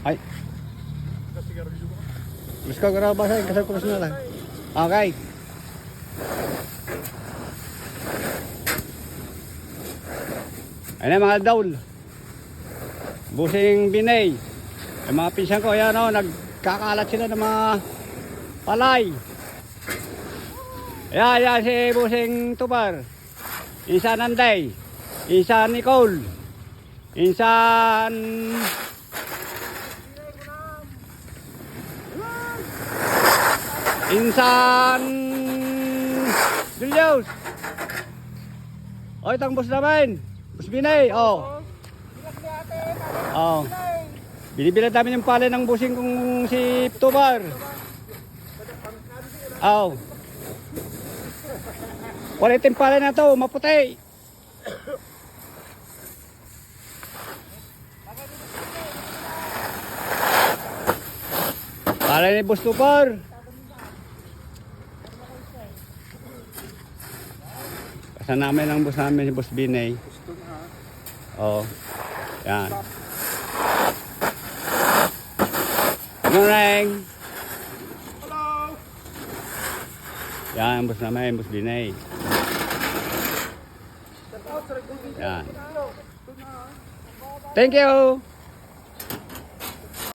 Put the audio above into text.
Ay. Mas ka garaba sa kasal ko na lang. Okay. Ayun mga daul. Busing Binay. Yung mga pinsan ko, ayan o, nagkakalat sila ng mga palay. Ayan si Busing Tubar. Insan Anday. Insan Nicole. Insan... Insan... Julius. O, itang bus namin. Bus Binay, o. O. Binibilan namin yung palay ng busing kong si Tubar. O. Quality palay na to, maputi. Palay ni Bus Tubar. Kasan namin ang bus namin si Bus Binay. Oo. Yan. Good morning. Hello. Yan ang bus namin, Bus Binay. Yan. Thank you.